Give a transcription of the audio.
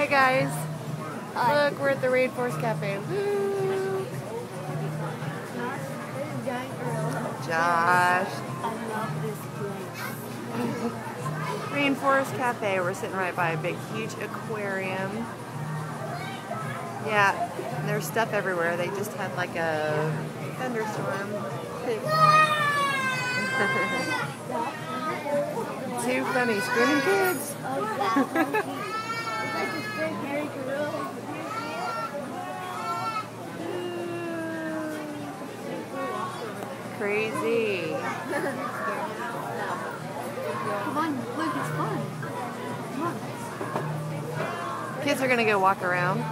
Hi guys. Hi. Look, we're at the Rainforest Cafe. Woo! Josh. I love this place. Rainforest Cafe. We're sitting right by a big, huge aquarium. Yeah, there's stuff everywhere. They just had like a thunderstorm. Too funny, screaming kids. Crazy. Come on, look, it's fun. Come on. Kids are gonna go walk around.